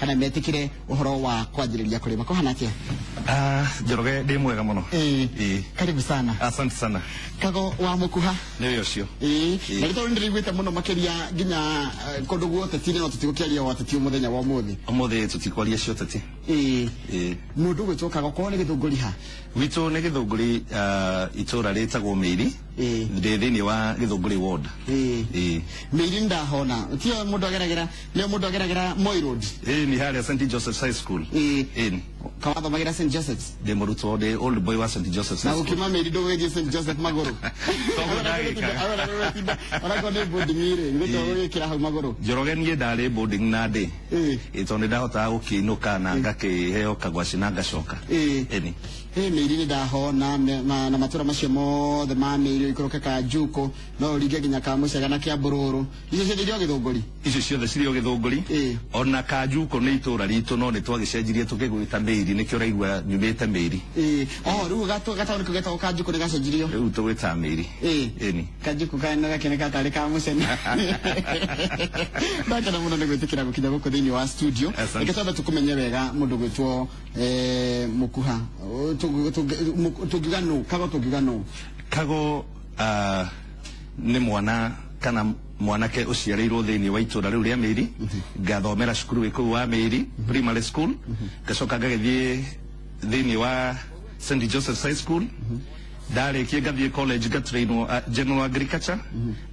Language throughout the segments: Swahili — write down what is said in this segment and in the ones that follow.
kana metikire uhoro wa kwanjiriria kulima ko hanatia. Njoroge ndi mwega muno. Karibu sana. Asante sana. Kago wa mukuha ni ucio. Na gito ndirigwite muno makiria ginya kondu guothe tine no tutigukiaria watati umuthenya wa umuthi. Umuthi tutikwaria cio tati. Mundu gwitoka goko ni githunguri ha. Witu ni githunguri itura ritagwo Miri. Thini wa githunguri ward. Miri ndahona. Tio mundu ageragera ni mundu ageragera Moi Road. Ni haria St Joseph's High School. Kawatho magira St Joseph's. De muruto de old boy wa St Joseph's. Na ukima Miri do wegi St Joseph magoro. Ona kone boarding ire ngito wekira hau magoro. Njoroge nie ndari boarding na ndi. Itonde ndahota gukinuka na ngakiheo kagwaci na ngacoka. Eni. Miri ni ndahona na matura macio mothe ma Miri ikoroke ka Juko no rige ginya ka Mucega na kia Bururu. Icio ciothe githunguri. Icio ciothe cirio githunguri. Ona ka Juko ni itura ritu no ni twagicenjirie tukigwita Miri nikio raigua nyumite Miri. Riu gatauri kugeta ka Juko ni gacenjirio. Riu tugwita Miri. Eni. Ka Juko kana gakene katari ka Mucega. Ndakena muno ni gwitikira gukinya guku thini wa studio. Ikataba tukumenye wega mundu gwitwo mukuha. Tugigano kago tugigano. Kago ni mwana kana mwanake uciarirwo thini wa itura riu ria Miri ngathomera cukuru wiku wa Miri primary school gacoka ngagithie thini wa St Joseph's High School ndarikie ngathie college gatrainwo general agriculture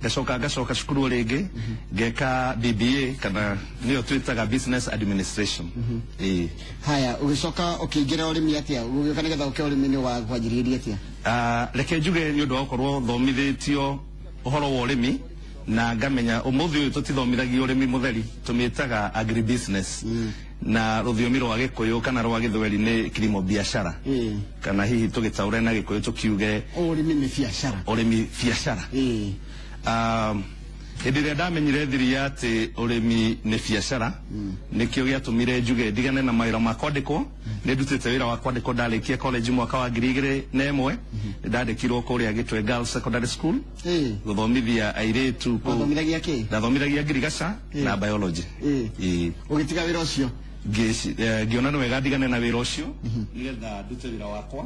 gacoka cukuru ringi ngeka BBA kana niyo twitaga business administration. Haya ugicoka ukiingira urimi atia ugioka nigetha uke urimi wa kwanjiriria atia? Reke njuge ni undu wa gukorwo thomithitio uhoro wa urimi na ngamenya umuthi uyu tutithomithagia urimi mutheri tumitaga agribusiness na ruthiomi rwa Gikuyu kana rwa Githweri ni kilimo biashara kana hihi tugitaure na Gikuyu tukiuge urimi ni biashara. Urimi biashara. Hĩndĩ ndamenyire thiri ati urimi ni biashara nikio giatumire njuge ndigane na mawira ma kwandikwo ni ndutite wira wa kwandikwo ndarikia college mwaka wa 2001 ndandikirwo kuria Gitwe Girls Secondary School guthomithia airitu guthomithagia ki ndathomithagia ngirigaca na biology. Ugitiga wira ucio ngiona no wega ndigane na wira ucio nigetha ndute wira wakwa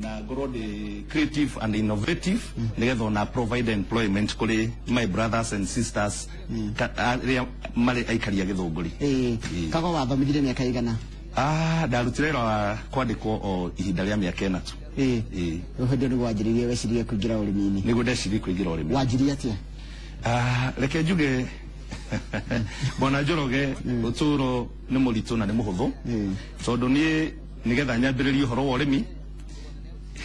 na ngorwo ndi creative and innovative nigetha na provide employment kuri my brothers and sisters aria mari aikaria githunguri. Kago wathomithire miaka igana? Ndarutire wira wa kwandikwo o ihinda ria miaka 4 tu. Uhindi ni wanjiririe wecirie kuingira urimi-ini? Niguo ndecirie kuingira urimi. Wanjirie atia? Reke njuge bona Njoroge uturo ni muritu na ni muhuthu tondu ni nigetha nyambiririe uhoro wa urimi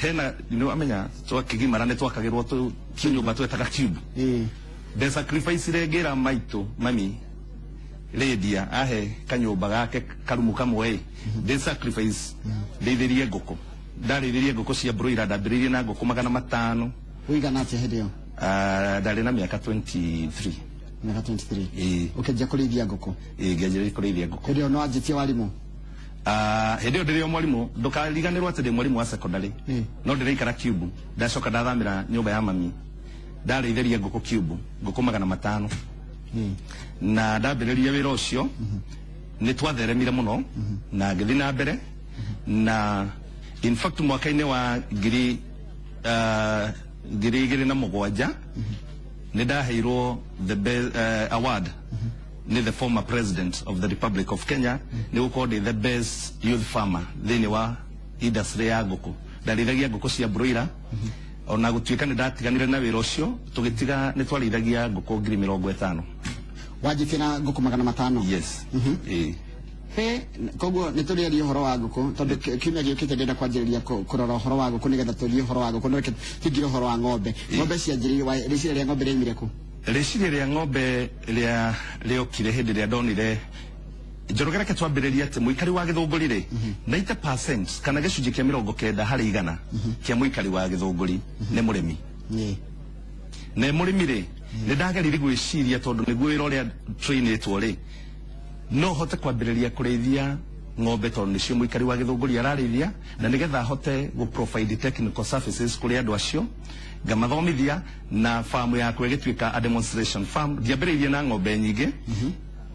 hena ni amenya twakigimara ni twakagirwo tunyumba twetaga cube. The sacrifice regira maitu mami Lydia ahe kanyumba gake karumu kamwe the sacrifice ndeithirie nguku ndariririe nguku cia broiler ndambiririe na nguku 500. Uigana atia hindi yo? Ndari na miaka 23. Miaka 23. Ukejia kurithia nguku? Ngejia kurithia nguku. Hindi yo no anjitie warimu? Hindi yo ndiri mwarimu ndukariganirwo ati ndi mwarimu wa secondary no ndiraikara cube ndacoka ndathamira nyumba ya mami ndareithirie nguku cube nguku 500 na ndambiririe wira ucio ni twatheremire muno na ngithi na mbere na in fact mwaka-ini wa ngiri 2007 ni ndaheirwo the best award ni the former president of the Republic of Kenya ni gukorwo the best youth farmer thini wa industry ya nguku ndarithagia nguku cia broiler ona gutuika ni ndatiganire na wira ucio tugitiga ni twarithagia nguku 50,000. Wajitie na nguku 500? Yes. Koguo ni turiarie uhoro wa nguku tondu kiumia giukite ndenda kwanjiriria kurora uhoro wa nguku nigetha turie uhoro wa nguku nireke tigire uhoro wa ng'ombe. Ng'ombe cianjiririe riciria ria ng'ombe riumire ku? Riciria ria ng'ombe riokire hindi ria ndonire Njoroge reke twambiririe ati muikari wa githunguri ri 90% kana gicunji kia 90 hari igana kia muikari wa githunguri ni murimi. Ne murimi ri ni ndagerire gwiciria tondu niguo wira uria trainitwo ri no hote kwambiriria kurithia ng'ombe tondu nicio muikari wa githunguri ararithia na nigetha hote go provide technical services kuri andu acio ngamathomithia na farm yakwa igituika a demonstration farm ndiambiriirie na ng'ombe nyingi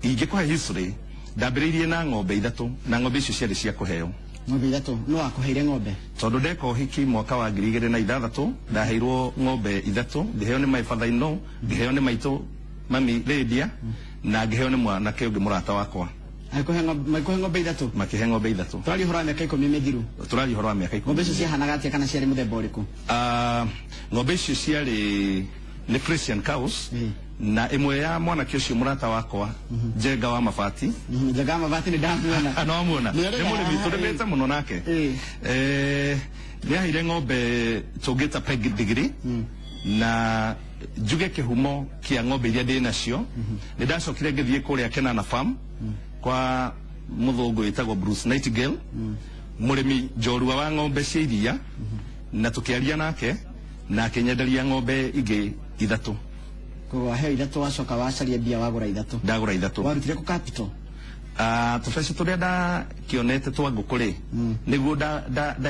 ingikuha history ndambĩrĩirie na ng'ombe ithatũ na ng'ombe icio ciarĩ cia kũheo. ng'ombe ithatũ no akuheire ng'ombe Tondũ ndeka ũhiki mwaka wa 2006 ndaheirwo ng'ombe ithatũ, ngĩheo nĩ my father in law, ngĩheo nĩ maitũ mami Lydia, na ngĩheo nĩ mwanake ũngĩ mũrata wakwa. Maikuhe ng'ombe ithatũ Makihe ng'ombe ithatũ. tũraria ũhoro wa mĩaka 10 mĩthiru. Tũraria ũhoro wa mĩaka 10. ng'ombe icio ciahanaga atĩa kana ciarĩ mũthemba ũrĩkũ? Ng'ombe icio ciarĩ nĩ Frisian cows, na ĩmwe ya mwanake ũcio mũrata wakwa Njenga wa Mabati. Njenga wa Mabati nĩ ndamuona. No amuona nĩ mũrĩmi tũrĩmĩte mũno nake. Nĩaheire ng'ombe tũngĩta pedigree, na njuge kĩhumo kĩa ng'ombe iria ndĩ nacio nĩ ndacokire ngĩthiĩ kũrĩa Kenana Farm kwa mũthũngũ wĩtagwo Bruce Nightingale, mũrĩmi njorua wa ng'ombe cia iria, na tũkĩaria nake na akĩnyenderia ng'ombe ingĩ ithatũ. Koguo waheo ithatũ wacoka wacaria mbia wagũra ithatũ. Ndagũra ithatũ. Warutire ku capital? Tũbeca tũrĩa ndakĩonete twa ngũkũ rĩ, nĩguo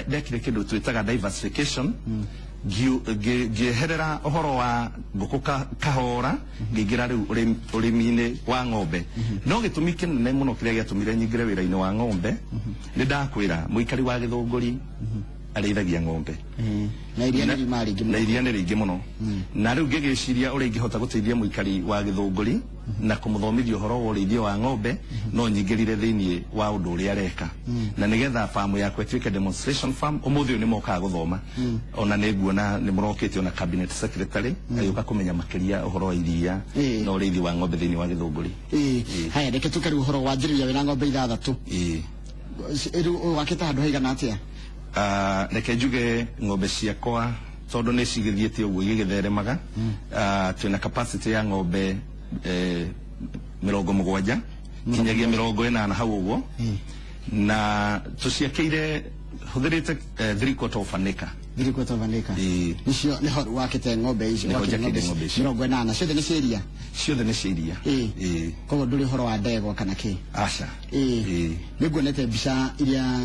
ndekire kĩndũ twĩtaga diversification, ngĩeherera ũhoro wa ngũkũ kahora ngĩingĩra rĩu ũrĩmi-inĩ wa ng'ombe. No gĩtũmi kĩnene mũno kĩrĩa gĩatũmire nyingĩre wĩra-inĩ wa ng'ombe nĩ ndakwĩra mũikari wa Gĩthũngũri arĩithagia ng'ombe na iria nĩ rĩingĩ mũno, na rĩu ngĩgĩciria ũrĩa ingĩhota gũteithia mũikari wa Gĩthũngũri na kũmũthomithia ũhoro wa ũrĩithia wa ng'ombe no nyingĩrire thĩiniĩ wa ũndũ ũrĩa areka, na nĩgetha famu yakwa ĩtuĩke demonstration farm. Ũmũthĩ ũyũ nĩ mokaga gũthoma, ona nĩ nguona nĩ mũrokĩte ona cabinet secretary agĩũka kũmenya makĩria ũhoro wa iria na ũrĩithi wa ng'ombe thĩiniĩ wa Gĩthũngũri. Haya, reke tũke rĩu ũhoro wa njĩrĩria wĩna ng'ombe ithathatũ. Rĩu wakĩte handũ haigana atĩa? Reke njuge ng'ombe ciakwa tondũ nĩ cigĩthiĩte ũguo igĩgĩtheremaga, twĩna capacity ya ng'ombe 70 kinyagia 80 hau ũguo, na tũciakĩire hũthĩrĩte 3/4 of an acre. 3/4 of an acre. Nicio nĩho wakĩte ng'ombe icio. Nĩho njakĩire ng'ombe icio 80. Ciothe nĩ cia iria? Ciothe nĩ cia iria. Koguo ndũrĩ ũhoro wa ndegwa kana kĩ? Aca. Nĩnguonete mbica iria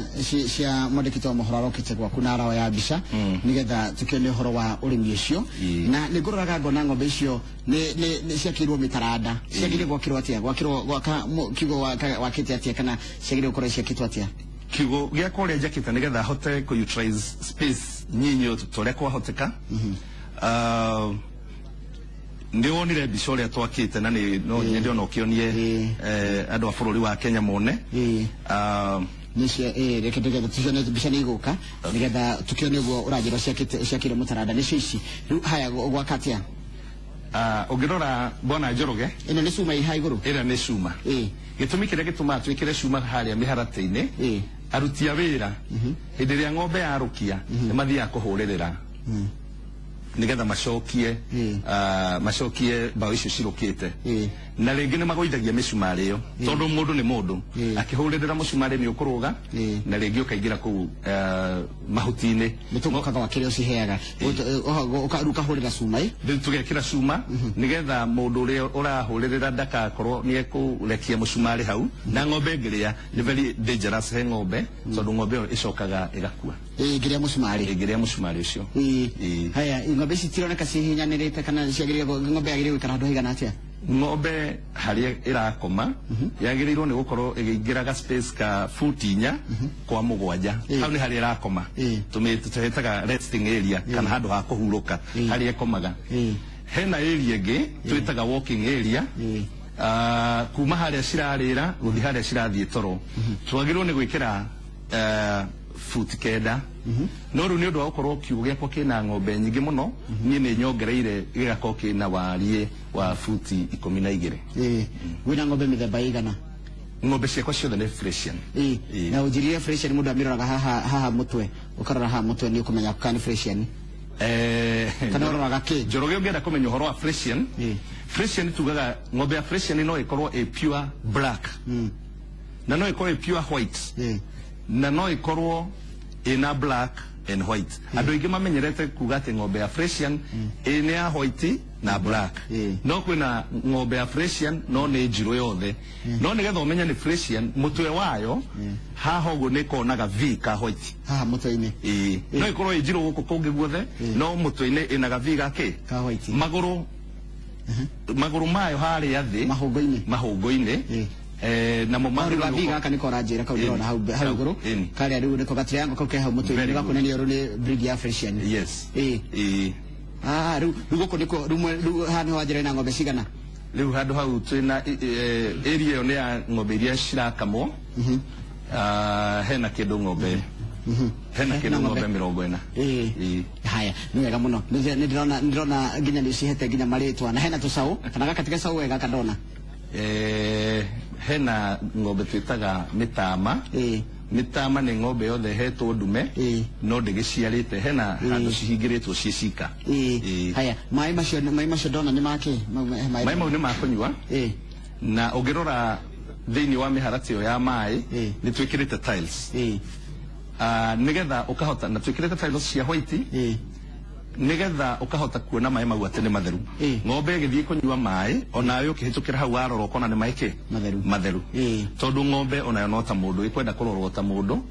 cia mwandĩki wa mohoro arokĩte gwaku na arawa ya mbica nĩgetha tũkĩone ũhoro wa ũrĩmi ũcio, na nĩngũroraga ngona ng'ombe icio nĩ ciakĩirwo mĩtaranda. Ciagĩrĩirwo gwakĩrwo atĩa? Gwaka kiugo wakĩte atĩa kana ciagĩrĩirwo gũkorwo ciakĩtwo atĩa? Kiugo gĩakwa ũrĩa njakĩte nĩgetha hote kũ-utilize space nyinyi tũrĩa kwahoteka. Nĩ wonire mbica ũrĩa twakĩte na no nyende ona ũkĩonie andũ a bũrũri wa Kenya mone. Reke tũgetha tucione mbica nĩ igũka nĩgetha tũkĩone ũguo ũranjĩra ciakĩire mũtaranda nĩcio ici. Rĩu haya gwaka atĩa? Ũngĩrora Bwana Njoroge, ĩno nĩ cuma ĩha igũrũ? Ĩrĩa nĩ cuma. Gĩtũmi kĩrĩa gĩtũmaga twĩkĩre cuma harĩa mĩharatĩ-inĩ, aruti a wĩra hĩndĩ ĩrĩa ng'ombe yarũkia nĩ mathiaga kũhũrĩrĩra nĩgetha macokie mbaũ icio cirũkĩte, na rĩngĩ nĩ magũithagia mĩcumarĩ ĩyo tondũ mũndũ nĩ mũndũ, akĩhũrĩrĩra mũcumarĩ nĩ ũkũrũga na rĩngĩ ũkaingĩra kũu mahuti-inĩ. Nĩtũgokaga wa kĩrĩa ũciheaga ũkahũrĩra cuma rĩu tũgekĩra cuma nĩgetha mũndũ ũrĩa ũrahũrĩrĩra ndagakorwo nĩ ekũrekia mũcumarĩ hau, na ng'ombe ĩngĩrĩa nĩ very dangerous he ng'ombe tondũ ng'ombe ĩyo ĩcokaga ĩgakua ĩngĩrĩa mũcumarĩ ũcio. Haya, ng'ombe ici tironeka cihinyanĩrĩte kana ng'ombe yagĩrĩirwo gũikara handũ haigana atĩa? Ng'ombe harĩa ĩrakoma yagĩrĩirwo nĩ gũkorwo ĩgĩingĩra ga space ka futi 4 kwa 7. Hau nĩ harĩa ĩrakoma, tũhetaga resting area kana handũ ha kũhurũka harĩa ĩkomaga. Hena area ĩngĩ twĩtaga walking area, kuma harĩa cirarĩra gũthiĩ harĩa cirathiĩ toro twagĩrĩirwo nĩ gwĩkĩra futi 9. No rĩu nĩ ũndũ wa gũkorwo kiugo gĩakwa kĩna ng'ombe nyingĩ mũno, niĩ nĩ nyongereire gĩgakorwo kĩna wariĩ wa futi 12. Wĩna ng'ombe mĩthemba ĩigana? Ng'ombe ciakwa ciothe nĩ Frisian. Na ũnjĩrire Frisian mũndũ amĩroraga haha mũtwe, ũkarora haha mũtwe nĩ ũkũmenya kana nĩ Frisian. Kana ũroraga kĩ? Njoroge ũngĩenda kũmenya ũhoro wa Frisian, Frisian tugaga ng'ombe ya Frisian no ĩkorwo ĩ pure black, na no ĩkorwo ĩ pure white, na no ĩkorwo ina black and white. Andũ aingĩ mamenyerete kuga atĩ ng'ombe ya Frisian nĩ ya white na black, no kwĩna ng'ombe ya Frisian no nĩ njirũ yothe. No nĩgetha ũmenye nĩ Frisian, mũtwe wayo haha ũguo nĩ konaga V ka white haha mũtwe-inĩ. No ĩkorwo ĩ njirũ gũkũ kũngĩ guothe, no mũtwe-inĩ ĩnaga V ga kĩ ka white. Magũrũ mayo harĩa thĩ mahũngũ-inĩ namo magiro biga kana ko rajira ka ndona hau guru kale ari ne ko gatriango ko ke hau mutu ni ko nani yoro ni breed ya Frisian yes rugo ko niko rumwe hano wajira na ngombe cigana riu handu hau twina area yo ne ya ngombe iria cirakamwo hena kindu ngombe hena kindu ngombe 40 haya ni wega muno ndirona nginya ni cihete nginya maritwa na hena tusau kana gakatika sau wega kadona hena ngombe twitaga mitama mitama ni ngombe yothe hetwo ndume no ndigiciarite hena handu cihingiritwo ciicika haya mai macio dona ni make mai mau ni makunywa na ungirora thiini wa miharatio ya mai ni twikirite tiles nigetha ukahota na twikirite tiles cia white nigetha ukahota kuona mai mau atene matheru ngombe githie kunywa mai ona yo kihitukira hau waroro kona ni maike matheru tondu ngombe ona yo nota mundu ikwenda kurorwo ta mundu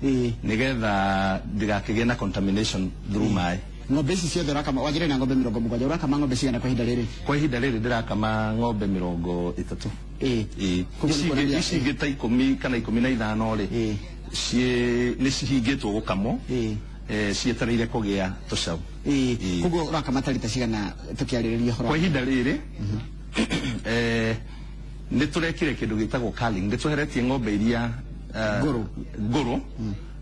nigetha ndigakigie na contamination through mai ngombe ici ciothe urakama wajire na ngombe 70 urakama ngombe cigana kwa ihinda riri ndirakama ngombe 30 ici ingĩ ta 10 kana 15 ri nĩ cihingĩtwo gũkamwo cietereire kũgĩa tũcaũ koguo urakama tarita cigana tukiarĩrĩria horo kwa ihinda rĩrĩ nĩ tũrekire kĩndũ gĩtagwo culling nĩ tweheretie ng'ombe iria ngũrũ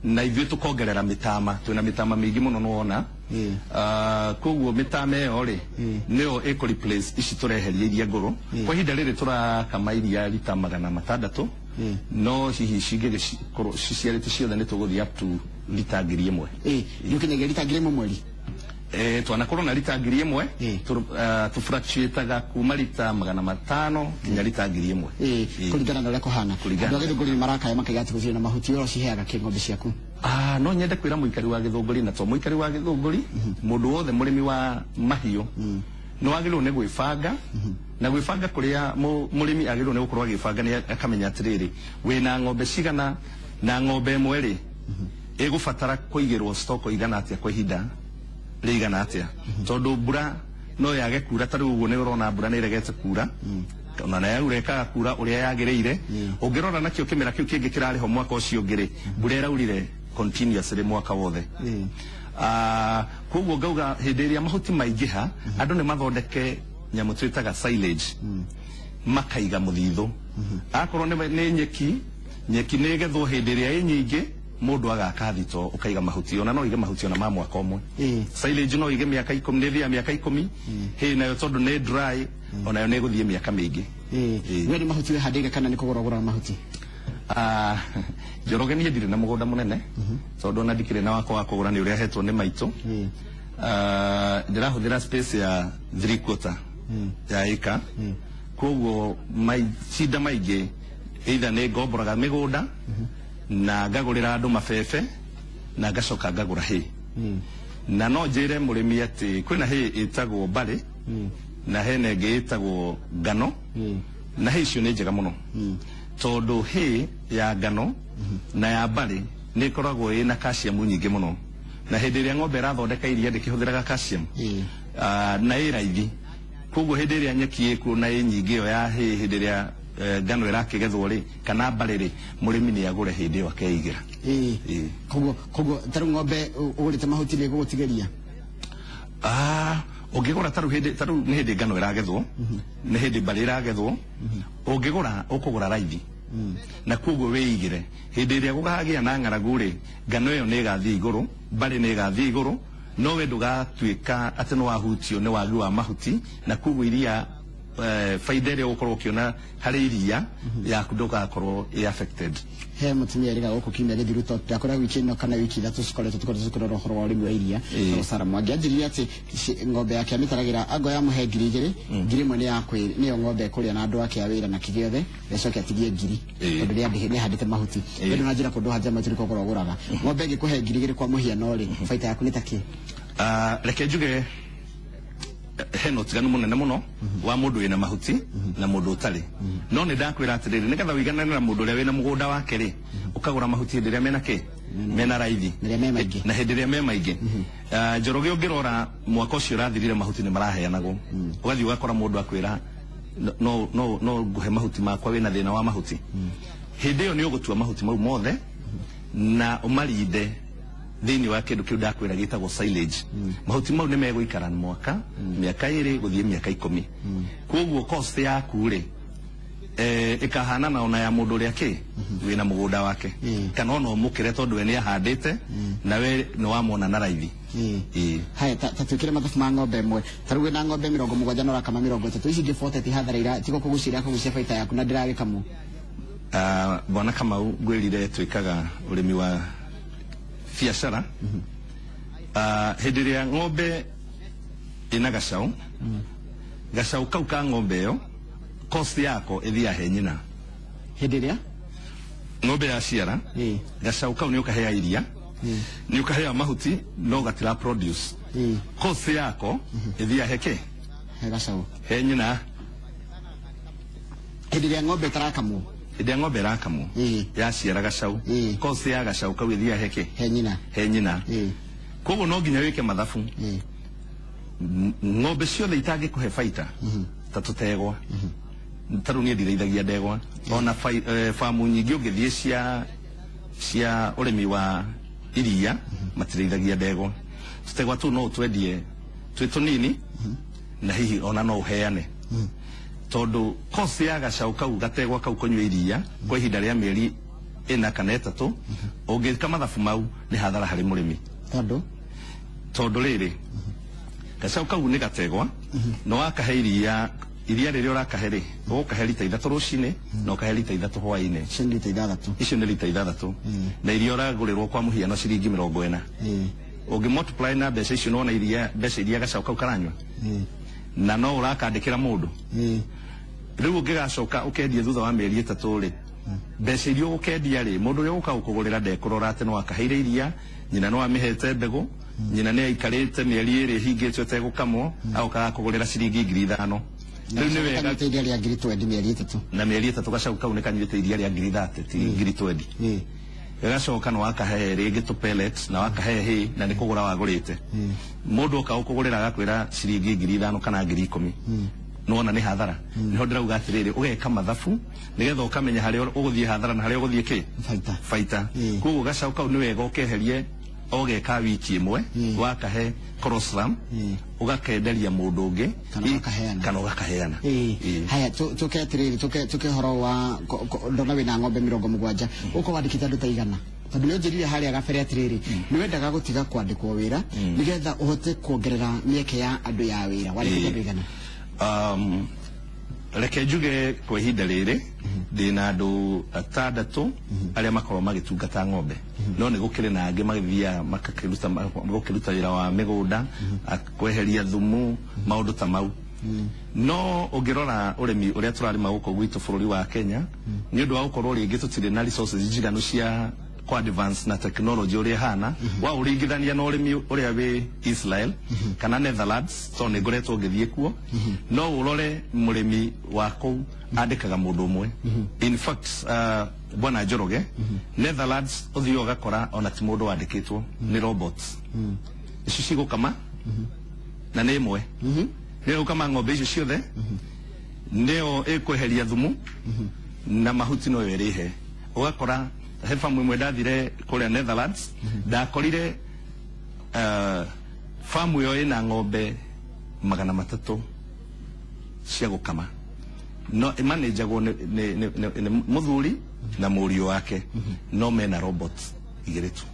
na ithuĩ tũkongerera mĩtama twĩna mĩtama mĩingĩ mũno nĩwona koguo mĩtama ĩyo rĩ nĩyo ĩkũ-replace ici tũreheria iria ngũrũ kwa ihinda rĩrĩ tũrakama iria rita 600 no hihi cingĩgĩkorwo ciciarĩte ciothe nĩ tũgũthiĩ up to lita 1000 nĩũkinyagia lita 1000 mweri twanakorwo na lita 1000 tũfluctuataga kuma lita 500 nginya lita 1000 kũringana na ũrĩa kũhana andũ a Gĩthũngũri nĩmarakaya makaiga atĩ gũtirĩ na mahuti oro ciheaga kĩ ng'ombe ciaku no nyende kwĩra mũikari wa Gĩthũngũri na to mũikari wa Gĩthũngũri mũndũ wothe mũrĩmi wa mahiũ nĩ wagĩrĩirwo nĩ gwĩbanga na gwĩbanga kũrĩa mũrĩmi agĩrĩirwo nĩ gũkorwo agĩbanga nĩ akamenya atĩrĩrĩ wĩna ng'ombe cigana na ng'ombe ĩmwe rĩ ĩgũbatara kũigĩrwo stock igana atĩa kwa ihinda rĩigana atĩa tondũ mbura no yage kura ta rĩu ũguo nĩ ũrona mbura nĩ ĩregete kura ona nayo urekaga kura ũrĩa yagĩrĩire ũngĩrora nakĩo kĩmera kĩu kĩngĩ kĩrarĩho mwaka ũcio ũngĩ rĩ mbura ĩraurire continuously mwaka wothe koguo ngauga hĩndĩ ĩrĩa mahuti maingĩha andũ nĩ mathondeke nyamũ twĩtaga silage makaiga mũthithũ akorwo nĩ nyeki nĩ ĩgethwo hĩndĩ ĩrĩa ĩ nyingĩ mundu agaka thito ukaiga mahuti ona no ige mahuti ona ma mwaka omwe silage no ige miaka 10 nithia miaka 10 he nayo tondu ni dry ona yo ne guthie miaka mingi we ni mahuti we handire kana ni kugorogora mahuti Njoroge ni ndire na mugunda munene tondu ona ndikire na wako wa kugura ni uria hetwo ni maitu ndirahuthira space ya 3/4 ya ika koguo shida maingi either ni ngomboraga migunda na ngagurira andu mabebe na ngacoka ngagura hay na no njire murimi ati kwina hay itagwo bari na hene nge itagwo ngano na hay cio ni njega muno tondu hay ya ngano na ya bari ni koragwo ina calcium nyingi muno na hindi ria ng'ombe rathondeka iria ndikihuthiraga calcium na iraithi koguo hindi ria nyeki iku na nyingi yo ya hay hindi ria ngano irakigethwo ri kana bari ri murimi ni agure hindi yo akeigira koguo taru ng'ombe ugurite mahuti ni gugutigeria ungigura taru ni hindi ngano iragethwo ni hindi bari iragethwo ungigura ukugura raithi na koguo weigire hindi ria gugagia na ng'aragu ri ngano iyo ni gathii iguru bari ni gathii iguru no we ndugatuika ati no wahutio ni wagi wa mahuti na koguo iria faida ria ukorwo kiona hari iria yaku ndugakorwo affected he mutumia riga guku kimya githiru to yakora wiki no kana wiki thatu cikoretwo tukorwo horo wa urimi wa iria Sarah Mwangi anjirie ati ng'ombe yake amitaragira ango ya muhe 2000 ngiri mwe ni yakwe niyo ng'ombe kuria na andu ake awira na kigiothe yacoke atigie ngiri tondu ria ndihe handite mahuti ndu na njira kundu hanja maturi kokoro guraga ng'ombe ngikuhe 2000 kwa muhiano ri faita yaku ni taki reke njuge heno tiganu munene muno wa mundu ina mahuti na mundu utari no ni ndakwira atiriri nigetha wiganane na mundu uria wina mugunda wake ri ukagura mahuti hindi ria mena ki mena raithi na hindi ria me maingi Njoroge ungirora mwaka ucio rathirire mahuti ni maraheanagwo ugathi ugakora mundu akwira no nguhe mahuti makwa wina thina wa mahuti hindi yo ni ugutua mahuti mau mothe na umarinde thini wa kindu kiu ndakwira gitagwo silage mahuti mau ni meguikara mwaka miaka 2 guthie miaka 10 koguo cost yaku ri ikahana na ona ya mundu ria ki wina mugunda wake kana ono mukire tondu we ni ahandite na we ni wamona na raithi haya tatwikire mathabu ma ng'ombe imwe taruwe na ng'ombe 70 no rakama 30 ici ngifota ti hatharaira tiko kuguciria kugucia baita yaku na ndiragikamu bona kama gwirire twikaga urimi wa biacara hindi ria ng'ombe ina gacau gacau kau ka ng'ombe yo cost yako ithia he nyina hindi ria ng'ombe ya ciara gacau kau ni ukahea iria ni ukahea mahuti no gatira produce cost yako ithia heke he gacau he nyina hindi ria ng'ombe tarakamu hindi ng'ombe rakamu ya ciara gacau cost ya gacau kau ithia heke he nyina koguo no nginya wike mathabu ng'ombe ciothe itangikuhe baita ta tutegwa taru ni ndiraithagia ndegwa ona famu nyingi ungithie cia urimi wa iria matiraithagia ndegwa tutegwa tu no twendie twi tunini na hihi ona no uheane tondu cost ya gacau kau gategwa kau kunywa iria kwa ihinda ria mieri 4 kana 3 ungika mathabu mau ni hathara hari murimi tondu riri gacau kau ni gategwa no wakahe iria riria urakahe ri ukahe lita 3 rucini no kahe lita 3 hwaini icio ni lita 3 na iria uragurirwo kwa muhiano ciringi 40 ungi multiply na mbeca icio no na iria mbeca iria gacau kau karanywa na no urakandikira mundu riu ungigacoka ukendie thutha wa mieri 3 ri mbeca iria ukendia ri mundu uria uka ukugurira ndekurora ati no akaheire iria nyina no amihete mbegu nyina ni aikarite mieri 2 hingitwe tegukamwo au kagakugurira ciringi 5,000 riu ni wega iria ria ngiri 20 mieri 3 na mieri 3 gacau kau ni kanyuite iria ria ngiri 30 ti ngiri 20 gacoka no wakahe ringi tu pellets na wakahe hi na ni kugura wagurite mundu uka ukugurira agakwira ciringi 5,000 kana 10,000 nona ni hathara niho ndirauga atiriri ugeka mathabu nigetha ukamenya haria uguthie hathara na haria uguthie ki baita koguo gacau kau ni wega ukeherie ogeka wiki imwe wakahe crossram ugakenderia mundu ungi kana ugakaheana haya tuke atiriri tuke horo wa ndona wina ng'ombe 70 uko wandikite andu ta igana tondu ni njirire haria gabere atiriri ni wendaga gutiga kwandikwo wira nigetha uhote kuongerera mieke ya andu ya wira wandikite andu igana reke njuge kwa ihinda riri ndina andu 6 aria makorwo magitungata ng'ombe no ni gukire na angi magithia makakiruta wira wa migunda kweheria thumu maundu ta mau no ungirora urimi uria turarima guko gwitu bururi wa Kenya ni undu wa gukorwo ringi tutire na resources njiganu cia kwa advance na technology uria hana wa uringithania na urimi uria wi Israel kana Netherlands so ni ngoretwo ngithie kuo no urore murimi wako andikaga mundu umwe in fact bwana Njoroge Netherlands uthio gakora ona ti mundu wandikitwo ni robots ici cigukama na ni imwe ni ukama ng'ombe icio ciothe nio ikweheria thumu na mahuti no yerihe ugakora he famu imwe ndathire kuria Netherlands ndakorire famu yo ina ng'ombe 300 cia gukama no manager go ni muthuri na murio wake no mena robots igiritu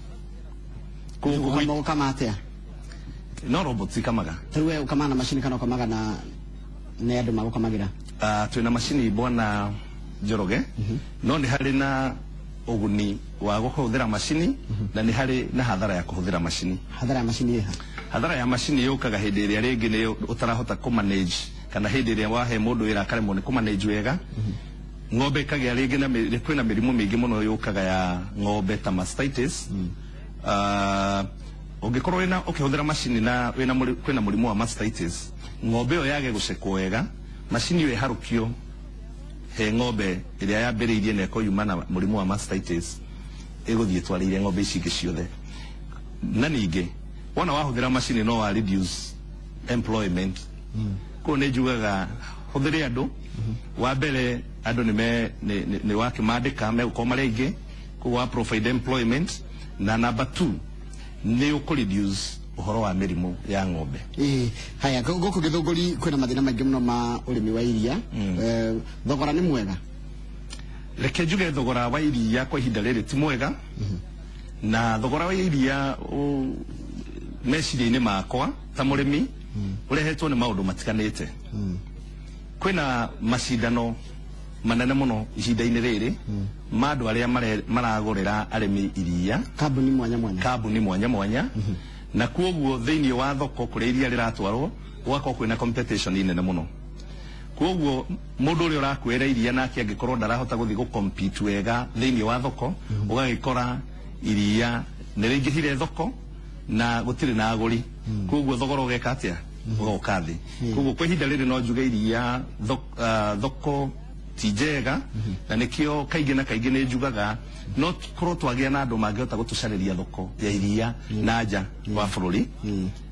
kuko kama atia no robots ikamaga tuwe ukama na machine kana ukamaga na ne andu magukomagira twina machine bwana Njoroge no ni hari na uguni wa gukuthira machine na ni hari na hathara ya kuhuthira machine hathara ya machine yukaga hindi iria ringi ni utarahota ku manage kana hindi iria wahe mundu wira karemo ni ku manage wega ng'ombe kagia ringi na kwina mirimu mingi muno yukaga ya ng'ombe ta mastitis ungikorwo wina ukihuthira machine na wina kwina murimu wa mastitis ng'ombe yo yage gucekwo wega machine yo iharukio he ng'ombe iria yambiriirie na ikoyuma na murimu wa mastitis iguthie twarire ng'ombe ici ingi ciothe na ningi wona wahuthira machine no wa reduce employment ko ne njugaga huthire andu wa mbere andu ni wakimandika megukoma reingi kuwa provide employment na number 2 ni ukureduce uhoro wa mirimu ya ng'ombe. Haya guku Githunguri kwina mathina maingi muno ma urimi wa iria, thogora ni mwega? Reke njuge thogora wa iria kwa ihinda riri ti mwega, na thogora wa iria meciria-ini makwa ta murimi urehetwo ni maundu matiganite. Kwina macindano manene muno ihinda-ini riri ma andu aria maragurira arimi iria, kambuni mwanya mwanya, na kuoguo thiini wa thoko kuria iria riratwarwo gwako kwina competition nene muno. Kuoguo mundu uria urakwira iria nake angikorwo ndarahota guthi compete wega thiini wa thoko, ugagikora iria niringihire thoko na gutiri na aguri. Kuoguo thogora ugeka atia? Ugoka thi. Kuoguo kwa ihinda riri no njuge iria thoko ti njega, na nikio kaingi na kaingi ni njugaga no korwo twagia na andu mangihota gutucariria thoko ya iria na nja wa bururi,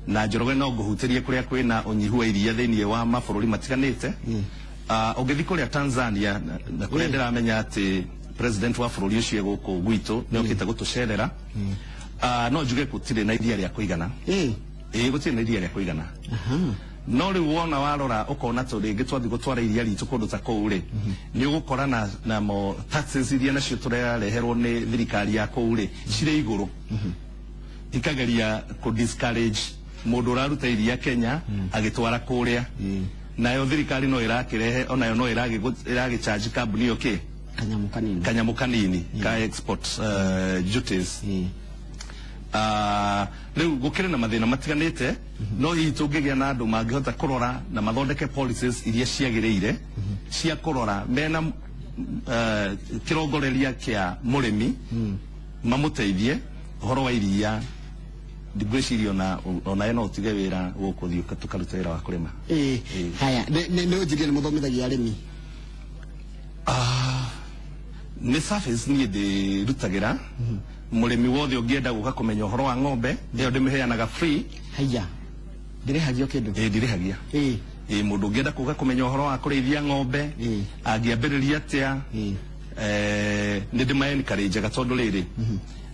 na Njoroge no nguhutirie kuria kwina unyihu wa iria thiini wa mabururi matiganite. Ungithi kuria Tanzania na kuria ndiramenya ati president wa bururi ucio guku gwitu ni okite gutucerera, no njuge gutire na iria ria kuigana. Gutire na iria ria kuigana. No riu wona warora ukona to ringi twathi gutwara iria ritu kundu ta kou ri ni ugukora na mo taxes iria nacio turareherwo ni thirikari ya kou ri cire iguru, ikageria ku discourage mundu uraruta iria Kenya agitwara kuria, nayo thirikari no irakirehe onayo no iragi charge kambuni yo ki kanyamu kanini ka export duties. Riu gukire na mathina matiganite, no hihi tungigia na andu mangihota kurora na mathondeke policies iria ciagiriire cia kurora mena kirongoreria kia murimi, mamuteithie uhoro wa iria ndigwicirio na ona eno utige wira guku thio tukaruta wira wa kurima. Haya ne ujirie ni muthomithagia arimi? Ni surface ni de rutagira murimi wothe ungienda guka kumenya uhoro wa ng'ombe ndio ndimiheanaga free. Haya ndirihagio kindu? Ndirihagia. Mundu ungienda kuga kumenya uhoro wa kurithia ng'ombe angiambiriria atia, ni ndima encourage gatondu riri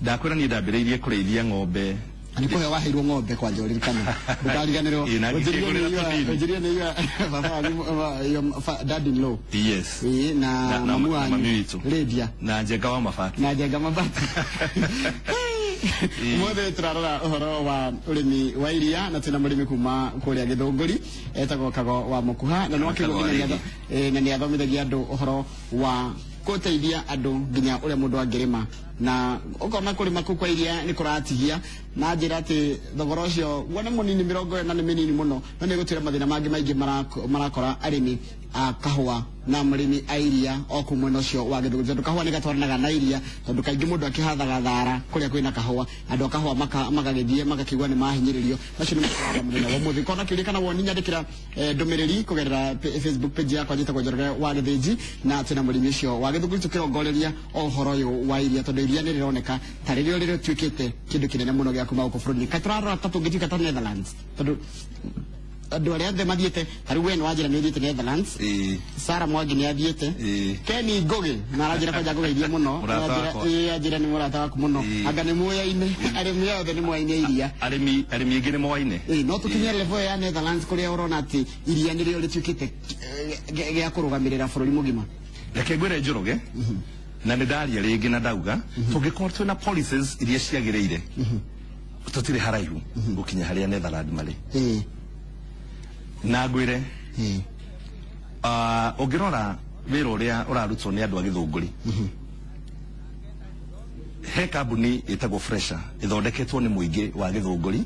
ndakwira ni ndambiriirie kurithia ng'ombe. Aniko he waheirwo ng'ombe kwa njori kana ndariganirwo ujirie ni ya baba yo dad in law? Yes. Na mamu wanyu Lydia na Njenga wa Mabati. Mwothe turarora uhoro wa urimi wa iria na tuna murimi kuma kuria Githunguri etagwo Kago wa Mukuha, na no kigogina na ni athomithagia andu uhoro wa guteithia andu nginya uria mundu angirima, na ukona kurima kwa iria ni kuratigia na njira ati thogora ucio wone munini 40 ni minini muno, no ni gutira mathina mangi maingi marakora arimi a kahua na murimi a iria o ku mwena ucio wa Githunguri. Tondu kahua ni gatwaranaga na iria, tondu kaingi mundu akihathaga thara kuria kwina kahua, andu kahua magagithie magakigwa ni mahinyiririo macio ni mukora muthenya wa muthi. Kona kirikana woni nyandikira ndumiriri kugerera Facebook page yakwa njitagwo Njoroge wa Githiji, na tuna murimi ucio wa Githunguri tukirongoreria uhoro uyu wa iria, tondu iria ni rironeka ta ririo rirituikite kindu kinene muno gya kuma guku bururi. Katurarora tatu ngithika ta Netherlands, tondu andu aria othe mathiete tariu we ni wajira ni uthiete Netherlands. Sara Mwangi ni athiete, Kenny Ngugi na arajira kwa jagugeithia muno, ajira ni murata waku muno, anga ni muyaine arimi yothe ni muyaine iria, arimi ingi ni muyaine. No tukinyia level ya Netherlands kuria urona ati iria ni rio rituikite gya kurugamirira bururi mugima. Reke ngwire Njoroge na ndaria ringi na ndauga tungikorwo twina policies iria ciagiriire tutire haraihu gukinya haria Netherlands mari. Na ngwire ungirora wira uria urarutwo ni andu a Githunguri, he kambuni itagwo Fresha ithondeketwo ni muingi wa Githunguri,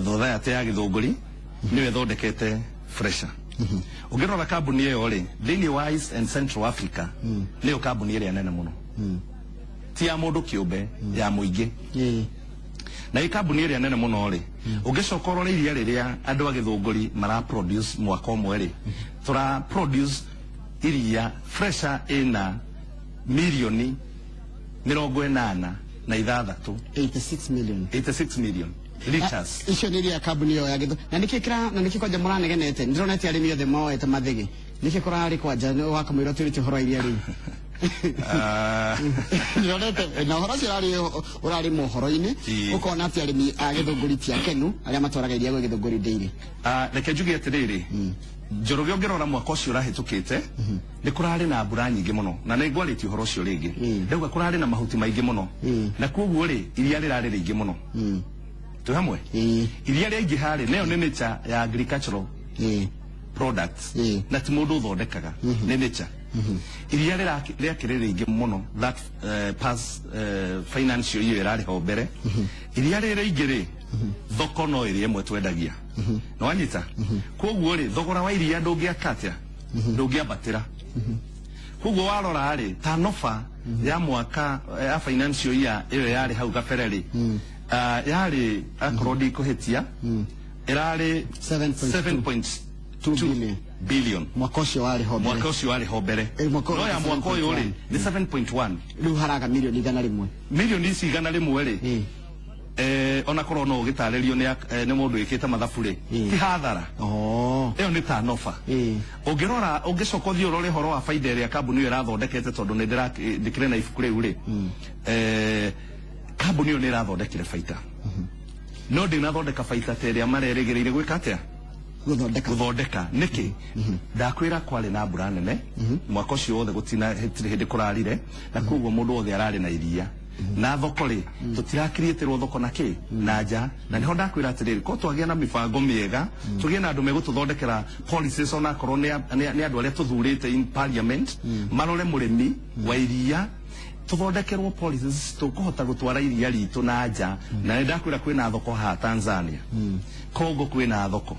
thotha yate ya Githunguri niwe thondekete Fresha. Ungirora kambuni iyo ri thiini wa East and Central Africa niyo kambuni iria nene muno, ti ya mundu kiumbe, ya muingi. Na ikambuni iria nene muno ri ungicoka urore iria riria andu a Githunguri mara produce mwaka umwe ri tura produce iria Fresha ina milioni 86 86 million liters icio nä ria kambuni yo ya githu na nä kä kwanja må ranegenete ndä ronete arä mi othe moete mathä nä kä korarä kwanja wakamå ira twä rä te horo wa iria rä u na horo cio å rarä mohoro-inä å kona atä arä mi a gä thå ngå ri tia kenu arä a matwaraga iria gwä gä thå ngå ri ndä reke njuge atä rä rä Njoroge ũngĩrora mwaka ũcio ũrahĩtũkĩte nĩ kũrarĩ na mbura nyingĩ mũno na nĩ ngwarĩtie ũhoro ũcio rĩngĩ ndauga kũrarĩ na mahuti maingĩ mũno na kwoguo rĩ iria rĩrarĩ rĩingĩ mũno twĩ hamwe iria rĩaingĩha rĩ nayo nĩ nature ya agricultural products na ti mũndũ ũthondekaga nĩ nature iria rĩakĩrĩ rĩingĩ mũno that past financial year ĩrarĩho mbere iria rĩ rĩingĩ rĩ thoko no ĩrĩ ĩmwe twendagia no wanyita kwoguo rĩ thogora wa iria ndũngĩaka atĩa ndũngĩambatĩra kwoguo warora rĩ tanoba ya mwaka ya financial year ĩyo yarĩ hau gabere rĩ yarĩ akorwo ndikũhĩtia ĩrarĩ 7.2 billion mwaka ũcio warĩ ho mbere no ya mwaka ũyũ rĩ nĩ 7.1 rĩu haraga milioni ici igana rĩmwe rĩ ona korwo no ũgĩtarĩrio nĩ mũndũ wĩkĩte mathabu rĩ ti hathara ĩyo nĩ tanoba ũngĩrora ũngĩcoka ũthiĩ ũrore ũhoro wa baida ĩrĩa kambuni ĩyo ĩrathondekete tondũ nĩ ndĩkĩrĩ na ibuku rĩu rĩ kambuni ĩyo nĩ ĩrathondekire baita no ndĩnathondeka baita ta ĩrĩa marerĩgĩrĩire gwĩka atĩa gũthondeka nĩkĩ ndakwĩra kwarĩ na mbura nene mwaka ũcio wothe gũtirĩ hĩndĩ kũrarire na kwoguo mũndũ wothe ararĩ na iria na thoko rĩ tũtirakiriĩtĩrwo thoko na kĩ na nja na nĩho ndakwĩra atĩrĩrĩ ko twagĩa na mĩbango mĩega tũgĩe na andũ megũtũthondekera policies ona korwo nĩ andũ arĩa tũthurĩte in parliament marore mũrĩmi wa iria tũthondekerwo policies tũkũhota gũtwara iria ritũ na nja na nĩ ndakwĩra kwĩna thoko haha Tanzania Kongo kwĩna thoko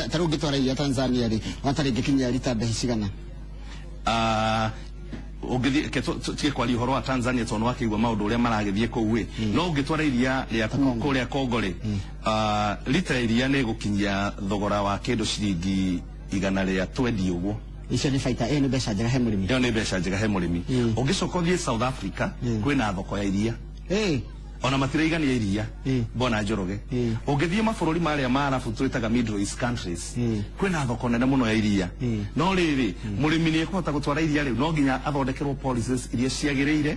tarũ ngĩtwara iria Tanzania rĩ watarĩ ngĩkinyia rita mbeca cigana tige kwaria ũhoro wa Tanzania tondũ wakĩigua maũndũ ũrĩa maragĩthiĩ kũu ĩ no ũngĩtwara iria rĩaku kũrĩa Kongo rĩ lita ya iria nĩ ĩgũkinyia thogora wa kĩndũ ciringi 100 twendi ũguo icio nĩ baita nĩ mbeca njega he mũrĩmi ĩyo nĩ mbeca njega he mũrĩmi ũngĩcoka ũthiĩ South Africa kwĩna thoko ya iria ona matiraigania iria bona Njoroge ũngĩthiĩ mabũrũri marĩa ma Arabu twĩtaga Middle East countries kwĩna thoko nene mũno ya iria no rĩrĩ mũrĩmi nĩ ekũhota gũtwara iria rĩu no nginya athondekerwo policies iria ciagĩrĩire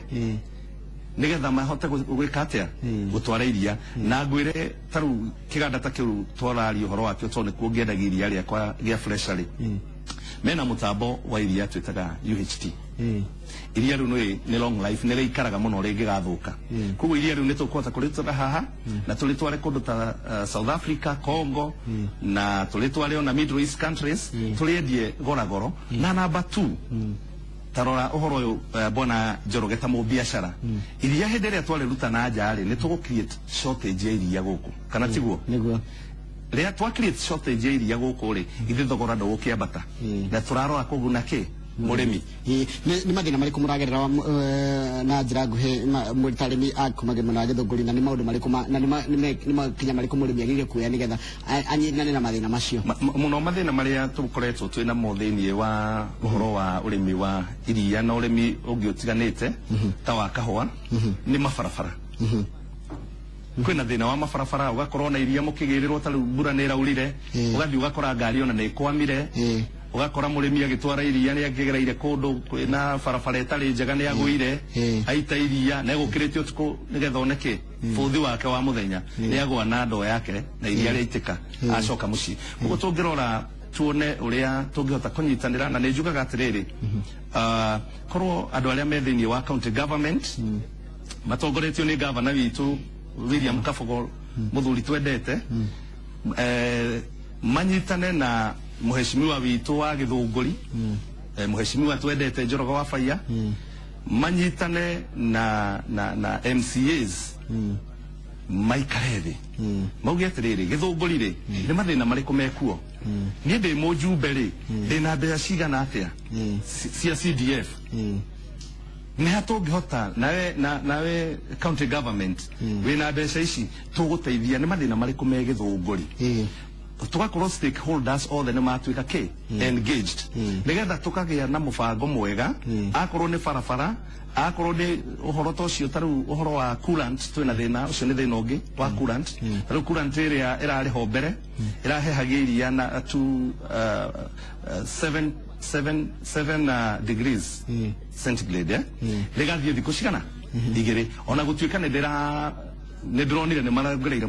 nigetha mahote gwĩka atĩa gũtwara iria na ngwĩre tarĩu kĩganda ta kĩu twararia ũhoro wakĩo tondũ nĩkuo ngĩendagia iria rĩakwa gĩa fresharĩ mena mũtambo wa iria twĩtaga UHT iria rĩu nĩ long life nĩ rĩikaraga mũno rĩngĩgathũka koguo iria rĩu nĩ tũkũhota kũrĩtwara haha na tũrĩtware kũndũ ta South Africa Congo na tũrĩtware ona Middle East countries tũrĩendie goro na namba 2 tarora ũhoro ũyũ bona Njoroge ta mũbiacara iria hĩndĩ ĩrĩa twarĩruta na nja rĩ nĩ tũgũ create shortage ya iria gũkũ kana tiguo rĩa twa create shortage ya iria gũkũ rĩ ithe thogora ndũgũkĩambata na tũrarora kũguna kĩ mũrĩmi nĩ mathĩna marĩkũ mũragerera na njĩra nguhĩ mũtarĩmi akumagĩrwo na gĩthũngũri na nĩ maũndũ marĩkũ na nĩ makinya marĩkũ mũrĩmi agĩrĩire kuoya nĩgetha anyitane na mathĩna macio mũno mathĩna marĩa tũkoretwo twĩna mo thĩinĩ wa ũhoro wa ũrĩmi wa iria na ũrĩmi ũngĩ ũtiganĩte ta wa kahũa nĩ mabarabara kwĩna thĩna wa mabarabara ũgakorwo na iria mũkĩgĩrĩrwo ta rĩu mbura nĩ ĩraurire ũgathiĩ ũgakora ngari ona nĩ ĩkwamire ũgakora mũrĩmi agĩtwara iria nĩ akĩgereire kũndũ kwĩna barabara ĩtarĩ njega nĩ agũire aita iria na egũkĩrĩte ũtukũ nĩgetha oneke bũthi wake wa mũthenya nĩ agwa na ndoo yake na iria rĩaitĩka acoka mũciĩ ũguo tũngĩrora tuone ũrĩa tũngĩhota kũnyitanĩra na nĩ njugaga atĩrĩrĩ korwo andũ arĩa me thĩinĩ wa county government matongoretio nĩ gavana witũ William Kabogo mũthuri twendete manyitane na mũheshimiwa witũ wa gĩthũngũri mũheshimiwa twendete Njoroge wa Faiya manyitane na MCAs maikare thĩ mauge atĩrĩrĩ gĩthũngũri rĩ nĩ mathĩna marĩkũ mekuo niĩ ndĩ mũjumbe rĩ ndĩna mbeca cigana atĩa cia CDF nĩ hatũngĩhota nawe county government wĩna mbeca ici tũgũteithia nĩ mathĩna marĩkũ me gĩthũngũri tugakorwo stakeholders othe nĩ matuĩka engaged nigetha tukagĩa na mũbango mwega akorwo nĩ barabara akorwo nĩ ũhoro ta ũcio tarĩu ũhoro wa coolant twĩna thĩna ũcio nĩ thĩna ũngĩ wa coolant tarĩu coolant ĩrĩa ĩrarĩho mbere ĩrahehagia iria na to 7 degrees centigrade rĩgathiĩ thikũ cigana igĩrĩ ona gũtuĩka nĩ ndĩronire nĩ marongereire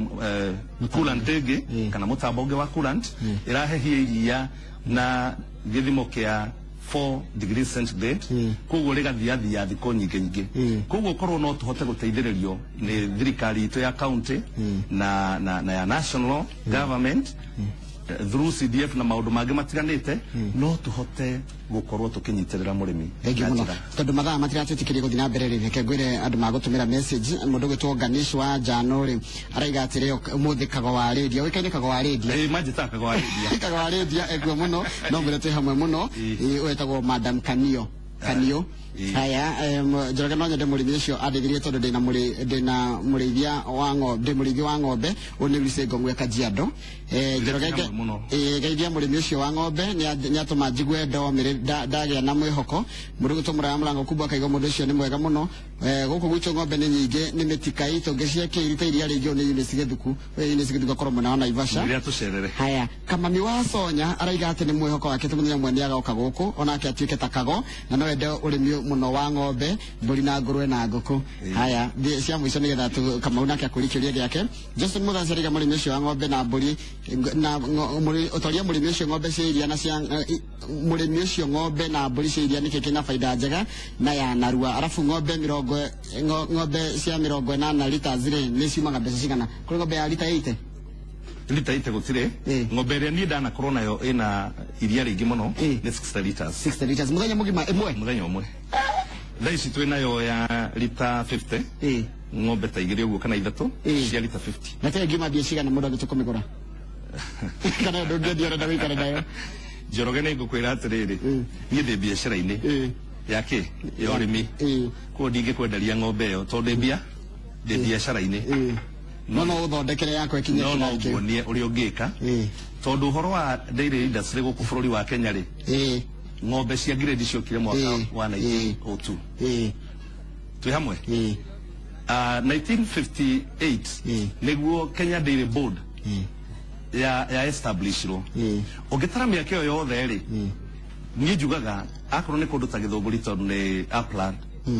coolant ĩngĩ kana mũtambo ũngĩ wa coolant ĩrahehia iria na gĩthimo kĩa 4 degrees centigrade koguo rĩgathiathia thikũ nyingĩ koguo korwo no tũhote gũteithĩrĩrio nĩ thirikari itũ ya county na ya national government through CDF na maũndũ mangĩ matiganĩte no tũhote gũkorwo tũkĩnyitĩrĩra mũrĩmi tondũ mathaa matiratwĩtĩkĩria gũthiĩ na mbere reke ngwĩre andũ magũtũmĩra message mũndũ gwĩtwo Ganish wa Njano rĩ araiga atĩrĩ ũmũthĩ kago wa radio wĩkaine kago wa radio manjĩta kago wa radio kago wa radio egwo mũno no mwĩre twĩ hamwe mũno wetagwo Madam Kanio haya Njoroge no nyende mũrĩmi ũcio andeithirie tondũ ndĩna mũrĩithia wa ng'ombe mũrĩithia wa ng'ombe ũnĩ Lucengo ngwe Kajiado Njoroge geithia mũrĩmi ũcio wa ng'ombe nĩ atũma njigue ndagĩa na mwĩhoko mũndũ gũtũmũra mũrango kubwa kaigo mũndũ ũcio nĩ mwega mũno gũkũ gwitũ ng'ombe nĩ nyingĩ nĩ mĩtikai tũngĩciake irita iria rĩngĩ nĩ Unicigithuku akorwo mwena wa Naivasha haya Kamami wa Sonya araiga atĩ nĩ mwĩhoko wake tũmenya mwene agoka gũkũ onake atuĩke ta kago na no ende ũrĩmi muno wa ng'ombe mbũri na ngũrwe na ngũkũ haya cia mũico nĩgetha Kamau nake akũri kĩũria gĩake Justin Mũthasi araiga mũrĩmi ũcio wa ng'ombe na mbũri na ũtoria mũrĩmi ũcio ng'ombe cia iria na cia mũrĩmi ũcio ng'ombe na mbũri cia iria nĩkĩ kĩna baida njega na ya narua arabu ng'ombe cia 80 liters nĩ ciumaga mbeca cigana kũrĩ ng'ombe ya lita 80 lita 80 gũtirĩ ng'ombe ĩrĩa niĩ ndanakorwo nayo ĩna iria rĩingĩ mũno nĩ 60 liters mũthenya mũgima mũthenya ũmwe thaa ici twĩ nayo ya lita 50 ng'ombe ta igĩrĩ ũguo kana ithatũ cia lita 50 na tena ngima mbia cigana mũndũ angĩtũkũmĩgũra kana ndũngĩendia ũrenda gũikara nayo Njoroge nĩ ngũkwĩra atĩrĩrĩ niĩ ndĩ biacara-inĩ ya ũrĩmi koguo ndingĩkwenderia ng'ombe ĩyo tondũ ndĩ biacara-inĩ no ũthondekere yakwa ikinya no nguonie ũrĩa ũngĩka tondũ ũhoro wa dairy industry gũkũ bũrũri wa Kenya rĩ ng'ombe cia grade ciokire mwaka wa 1902 twĩ hamwe 1958 nĩguo Kenya Dairy Board ya establishirwo ũngĩtara mĩaka ĩyo yothe rĩ niĩ njugaga akorwo nĩ kũndũ ta Gĩthũngũri tondũ nĩ upland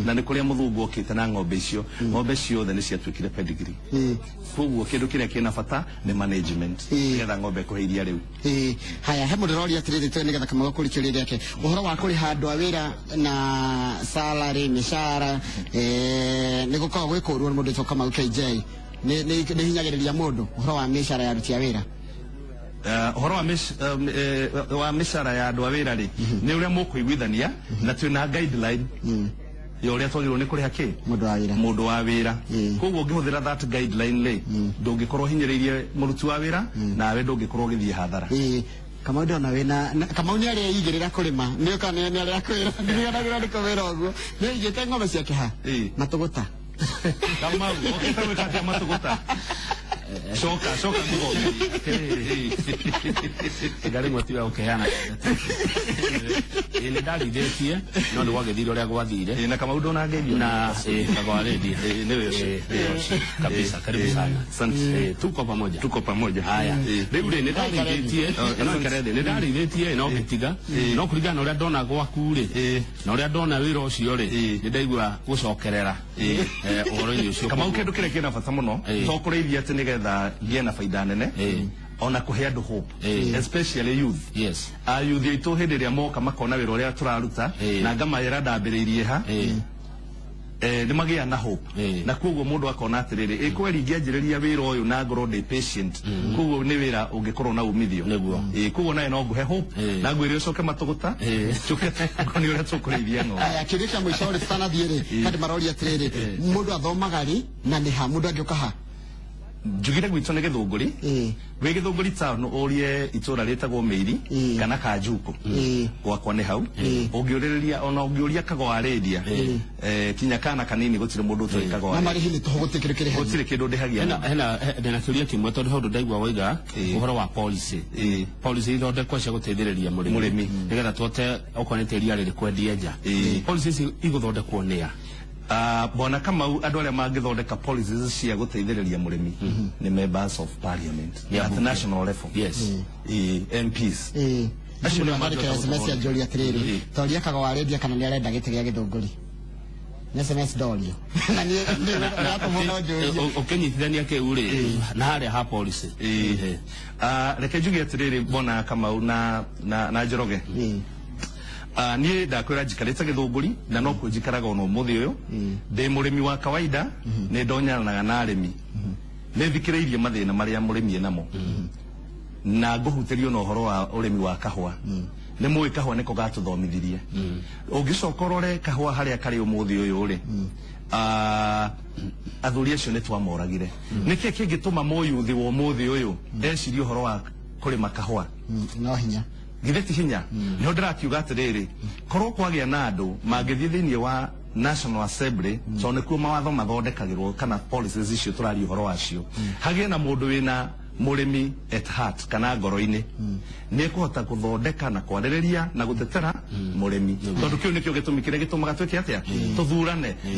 na nĩ kũrĩa mũthũngũ okĩte na ng'ombe icio ng'ombe ciothe nĩ ciatuĩkire pedigree koguo kĩndũ kĩrĩa kĩna bata nĩ management nĩgetha ng'ombe kũhe iria rĩu haya he mũndũ ũroria atĩrĩrĩ twe nĩgetha Kamau kũrĩkio rĩrĩa yake ũhoro wa kũrĩha andũ a wĩra na salary mĩcara nĩ gũkoragwo gwĩkũrwo nĩ mũndũ wĩtwo Kamau KJ nĩ hinyagĩrĩria mũndũ ũhoro wa mĩcara ya aruti a wĩra ũhoro wa mĩcara ya andũ a wĩra rĩ nĩ ũrĩa mũkũiguithania na twĩna guideline ya ũrĩa twagĩrĩirwo nĩ kũrĩha kĩ mũndũ wa wĩra koguo ũngĩhũthĩra that guideline rĩ ndũngĩkorwo hinyĩrĩirie mũruti wa wĩra nawe ndũngĩkorwo ũgĩthiĩ hathara Kamau ndona wĩna Kamau nĩ arĩa igĩrĩra kũrĩma nĩ ũka nĩ arĩa kwĩra nĩonagĩra nĩ kũwĩra ũguo nĩ igĩte ng'ombe ciake ha matũgũta Kamau ũkĩte gwĩka atĩa matũgũta coka ngari mwati wa ukeana ile ndari detie no ndo wagethire uria gwathire na Kamau ndona ngeithio na kwa redio niwe kabisa karibu sana asante tuko pamoja haya rĩu rĩ nĩ ndarĩithĩtie no gĩtiga no kũringana na ũrĩa ndona gwaku rĩ na ũrĩa ndona wĩra ũcio rĩ nĩ ndaigua gũcokerera ũhoro-inĩ ũcio Kamau kĩndũ kĩrĩa kĩna bata mũno to kũrĩithia atĩ nĩgetha ngĩe na baida nene ona kũhe andũ hope especially youth youth aitũ hĩndĩ ĩrĩa moka makona wĩra ũrĩa tũraruta na ngamayĩra ndambĩrĩirie ha nĩ magĩa na hope na koguo mũndũ akona atĩrĩrĩ kweri ingĩanjĩrĩria wĩra ũyũ na ngorwo ndĩ patient koguo nĩ wĩra ũngĩkorwo na umithio koguo nawe no ngũhe hope na ngwĩre ũcoke matũgũta nĩ ũrĩa tũkũrĩithia ng'ombe kĩrĩa kĩa mũico rĩ tanathiĩ rĩ kandi maroria atĩrĩrĩ mũndũ athomaga rĩ na nĩ ha mũndũ angĩũka ha njugire gwitũ nĩ Gĩthũngũri wĩ Gĩthũngũri town ũrie itũra rĩtagwo Mĩiri kana Kanjuku gwakwa nĩ hau ũngĩũrĩrĩria ona ũngĩũria Kagwa Arĩndia kinya kana kanini gũtirĩ mũndũ ũtoĩ Kagwa na marĩhi nĩ tũhũ gũtirĩ kĩndũ ndĩhagia ndĩna kĩũria kĩmwe tondũ hau ndaigua waiga ũhoro wa policy ithondekwo cia gũteithĩrĩria mũrĩmi nĩgetha tuote okorwo nĩ tĩri arĩ kwendia nja policy ici igũthondekwo nĩa bona Kamau andũ arĩa mangĩthondeka policies cia gũteithĩrĩria mũrĩmi nĩ members of parliament at national level MPs acio nĩ marĩkĩra SMS ya Njũri atĩrĩrĩ toria Kagwa Arĩndia kana nĩ arenda gĩtĩ gĩa Gĩthũngũri SMS dorio na nĩ ratũmũno Njũri ũkĩnyitithania kĩu rĩ na harĩa ha policy reke njuge atĩrĩrĩ bona Kamau na Njoroge niĩ ndakwĩra njikarĩte Gĩthũngũri na no kuo njikaraga ona ũmũthĩ ũyũ ndĩ mũrĩmi wa kawaida nĩ ndonyanaga na arĩmi nĩ thikĩrĩirie mathĩna marĩa mũrĩmi enamo na ngũhutĩrio na ũhoro wa ũrĩmi wa kahũa nĩ mũĩ kahũa nĩko gatũthomithirie ũngĩcoka ũrore kahũa harĩa karĩ ũmũthĩ ũyũ rĩ athuri acio nĩ twamoragire nĩkĩĩ kĩngĩtũma mũyuthi wa ũmũthĩ ũyũ ecirie ũhoro wa kũrĩma kahũa no hinya githĩ ti hinya nĩho ndĩrakiuga atĩrĩrĩ korwo kwagĩa na andũ mangĩthiĩ thĩinĩ wa National Assembly tondũ nĩkuo mawatho mathondekagĩrwo kana policies icio tũraria ũhoro wacio hagĩe na mũndũ wĩna mũrĩmi at heart kana ngoro-inĩ nĩ kũhota gũthondeka na kwarĩrĩria na gũtetera mũrĩmi tondũ kĩu nĩkĩo gĩtũmi kĩrĩa gĩtũmaga twĩke atĩa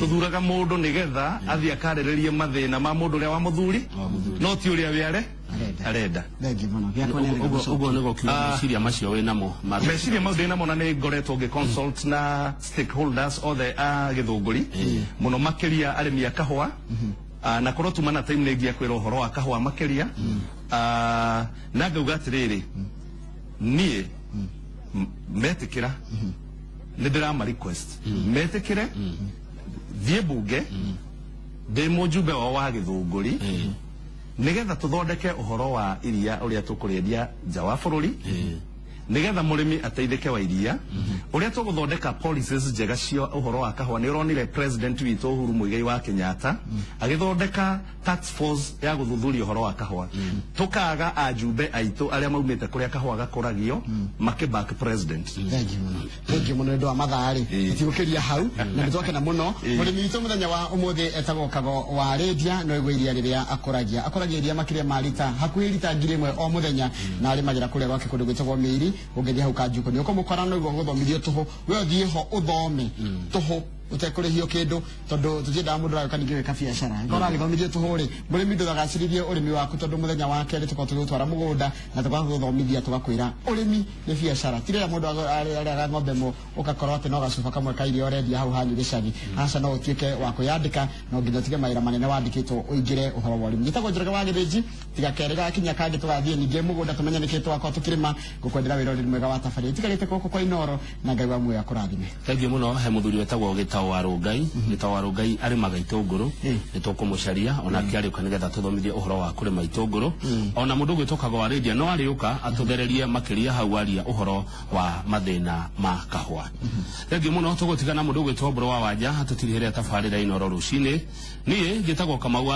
tũthuraga mũndũ nĩgetha athiĩ akarĩrĩrie mathĩna ma mũndũ ũrĩa wa mũthuri no ti ũrĩa we arenda ũguo nĩguo kiuga meciria macio wĩ namo meciria mau ndĩ namo na nĩ ngoretwo ngĩ-consult na stakeholders othe a Gĩthũngũri mũno makĩria arĩmi a kahũa na korwo tumana time nĩ ngĩakwĩra ũhoro wa kahũa makĩria na ngauga atĩrĩrĩ niĩ metĩkĩra nĩ ndĩrama request metĩkĩre thiĩ mbunge ndĩ mũjumbe wao wa Gĩthũngũri nĩgetha tũthondeke ũhoro wa iria ũrĩa tũkũrĩendia nja wa bũrũri nĩgetha mũrĩmi ateithĩke wa iria ũrĩa tũgũthondeka policies njega cia ũhoro wa kahũa nĩ ũronire president witũ Uhuru Muigai wa Kenyatta agĩthondeka task force ya gũthuthuria ũhoro wa kahũa tũkaga ajumbe aitũ arĩa maumĩte kũrĩa kahũa gakũragio makĩback president thank you mũno nĩ wa mathaarĩ tũtigũkĩria hau na nĩtwakena mũno mũrĩmi witũ mũthenya wa ũmũthĩ etagwo Kagwa Arĩndia no igwe iria rĩrĩa akũragia iria makĩria ma lita hakuhĩ lita 1000 o mũthenya na arĩmagĩra kũrĩa gwake kũndũ gwĩtagwo Mĩiri ũngĩthiĩ hau Kanjuku nĩ ũkũmũkora no igwa gũthomithio tũhũ we ũthiĩ ho ũthome tũhũ utekũrĩhio kĩndũ tondũ tũtiendaga mũndũ ũragĩũka ningĩ gwĩka biacara ngora agĩthomithio tũhũ rĩ mũrĩmi ndũgagacĩrithie ũrĩmi waku tondũ mũthenya wa kerĩ tũkorwo tũgĩtwara mũgũnda na tũgagũthomithia tũgakwĩra ũrĩmi nĩ biacara ti rĩrĩa mũndũ arĩaga ng'ombe mo ũgakorwo atĩ no gacuba kamwe ka irio ũrendia hau hanyu gĩcagi aca no ũtuĩke wa kwĩyandĩka no nginya ũtige mawĩra manene wandĩkĩtwo ũingĩre ũhoro wa ũrĩmi gĩtagwo Njoroge wa Gĩthĩnji tiga kerĩ gakinya kangĩ tũgathiĩ ningĩ mũgũnda tũmenye nĩkĩ twakorwo tũkĩrĩma ngũkwendera wĩra ũrĩ mwega wa tabarĩra tigarĩte gũkũ kwa Inoro na Ngai wa muoyo akũrathime thengiũ mũno he mũthuri wetagwo Gĩtaũ wa Rũngai Gĩtaũ wa Rũngai arĩmaga itũngũrũ nĩ tũkũmũcaria ona akĩarĩũka nĩgetha tũthomithie ũhoro wa kũrĩma itũngũrũ ona mũndũ ũgwĩtwo Kagwa Arĩndia no arĩũka atũthererie makĩria hau aria ũhoro wa mathĩna ma kahũa thengiũ mũno tũgũtigana mũndũ ũgwĩtwo Mbũrũ wa Wanja atũtirihĩria tabarĩra Inoro rũcinĩ niĩ njĩtagwo Kamau